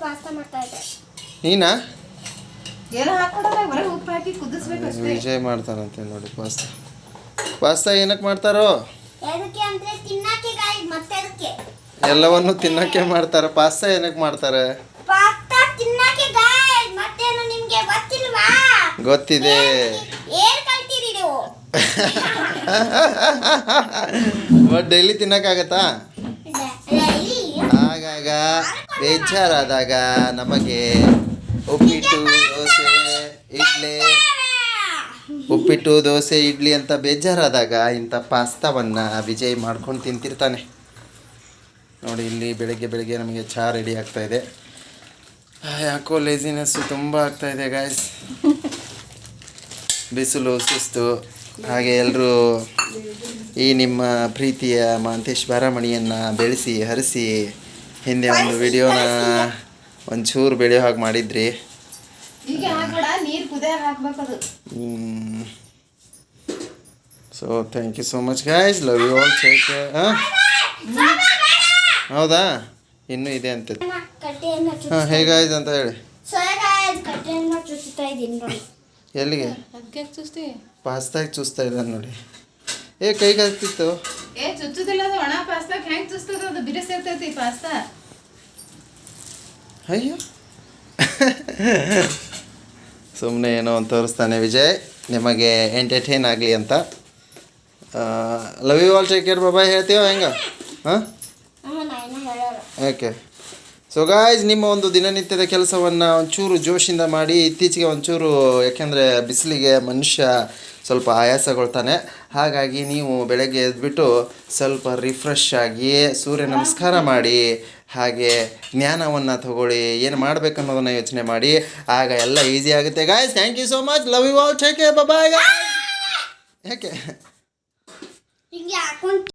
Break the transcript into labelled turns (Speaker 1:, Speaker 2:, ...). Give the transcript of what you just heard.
Speaker 1: Pasta ಮಾಡ್ತಾ ಇದ್ದೆ.
Speaker 2: ನೀನಾ?
Speaker 3: ಏನೋ ಹಾಕ್ಬಿಡೋದಾಗ ಬರೀ ಉಪ್ಪು ಹಾಕಿ ಕುದಿಸ್ಬೇಕು ಅಷ್ಟೇ.
Speaker 2: ವಿಜಯ್ ಮಾಡ್ತಾರಂತೆ ನೋಡಿ ಪಾಸ್ತಾ ಏನಕ್ಕೆ ಮಾಡ್ತಾರೋ?
Speaker 1: ಎದಕ್ಕೆ ಅಂದ್ರೆ ತಿನ್ನಕ್ಕೆ ಗಾಯ್ಸ್, ಮತ್ತೆ ಅದಕ್ಕೆ
Speaker 2: ಎಲ್ಲವನ್ನು ತಿನ್ನಕ್ಕೆ ಮಾಡ್ತಾರೆ. ಪಾಸ್ತಾ ಏನಕ್ಕೆ ಮಾಡ್ತಾರೆ?
Speaker 1: ಪಾಸ್ತಾ ತಿನ್ನಕ್ಕೆ ಗಾಯ್ಸ್, ಮತ್ತೇನು ನಿಮಗೆ ಗೊತ್ತಿಲ್ವಾ?
Speaker 2: ಗೊತ್ತಿದೆ.
Speaker 1: ಏನು ಕಲ್ತೀರಿ ನೀವು?
Speaker 2: ಬಟ್ ಡೈಲಿ ತಿನ್ನಕ್ಕಾಗತ್ತಾ? ಆಗಾಗ ಬೇಜಾರಾದಾಗ ನಮಗೆ ಉಪ್ಪಿಟ್ಟು ದೋಸೆ ಇಡ್ಲಿ ಅಂತ ಬೇಜಾರಾದಾಗ ಇಂಥ ಪಾಸ್ತಾವನ್ನು ವಿಜಯ್ ಮಾಡ್ಕೊಂಡು ತಿಂತಿರ್ತಾನೆ ನೋಡಿ. ಇಲ್ಲಿ ಬೆಳಗ್ಗೆ ನಮಗೆ ಚಹಾ ರೆಡಿ ಆಗ್ತಾಯಿದೆ. ಯಾಕೋ ಲೇಜಿನೆಸ್ಸು ತುಂಬ ಆಗ್ತಾಯಿದೆ ಗಾಯ್ಸ್. ಬಿಸಿಲು ಸುಸ್ತು. ಹಾಗೆ ಎಲ್ಲರೂ ಈ ನಿಮ್ಮ ಪ್ರೀತಿಯ ಮಹಂತೇಶ್ ಬಾರಾಮಣಿಯನ್ನು ಬೆಳೆಸಿ ಹರಿಸಿ ಹಿಂದೆ ಒಂದು ವಿಡಿಯೋನ ಒಂಚೂರು ಬೆಳೆಯೋ ಹಾಗೆ ಮಾಡಿದ್ರಿ.
Speaker 3: ಈಗ ಹಾಕ್ಬೇಡ, ನೀರು ಕುದಿಯಾಗ ಹಾಕ್ಬೇಕು ಅದು.
Speaker 2: So thank you so much guys, love you all, take care. ಹೌದಾ, ಇನ್ನೂ ಇದೆ ಅಂತ. ಹಾಂ ಹೇಗಾಯ್ತು ಅಂತ ಹೇಳಿ. ಎಲ್ಲಿಗೆ? ಪಾಸ್ತಾಗಿ ಚೂಸ್ತಾ ಇದ್ದಾನೆ ನೋಡಿ. ಕೈಗೆ ಆಗ್ತಿತ್ತು.
Speaker 3: ಚುಚ್ಚುದಿಲ್ಲ, ಅದು ಒಣ ಪಾಸ್ತಾಕ್ ಹೆಂಗೆ ಚುಸ್ತದ, ಅದು ಬಿಡಿಸಿರ್ತೈತಿ ಪಾಸ್ತಾ.
Speaker 2: ಅಯ್ಯೋ ಸುಮ್ಮನೆ ಏನೋ ಒಂದು ತೋರಿಸ್ತಾನೆ ವಿಜಯ್, ನಿಮಗೆ ಎಂಟರ್ಟೈನ್ ಆಗಲಿ ಅಂತ. Love you all, take care, bye ಹೇಳ್ತೀವೋ ಹೆಂಗೆ? ಹಾಂ ಓಕೆ. ಸೊ ಗಾಯ್ಸ್, ನಿಮ್ಮ ಒಂದು ದಿನನಿತ್ಯದ ಕೆಲಸವನ್ನು ಒಂಚೂರು ಜೋಶಿಂದ ಮಾಡಿ. ಇತ್ತೀಚೆಗೆ ಒಂಚೂರು ಯಾಕೆಂದರೆ ಬಿಸಿಲಿಗೆ ಮನುಷ್ಯ ಸ್ವಲ್ಪ ಆಯಾಸಗೊಳ್ತಾನೆ. ಹಾಗಾಗಿ ನೀವು ಬೆಳಗ್ಗೆ ಎದ್ಬಿಟ್ಟು ಸ್ವಲ್ಪ ರಿಫ್ರೆಶ್ ಆಗಿ ಸೂರ್ಯ ನಮಸ್ಕಾರ ಮಾಡಿ, ಹಾಗೆ ಜ್ಞಾನವನ್ನು ತಗೊಳ್ಳಿ, ಏನು ಮಾಡಬೇಕನ್ನೋದನ್ನು ಯೋಚನೆ ಮಾಡಿ. ಆಗ ಎಲ್ಲ ಈಸಿ ಆಗುತ್ತೆ guys. Thank you so much, love you all, take care, bye guys. ಯಾಕೆ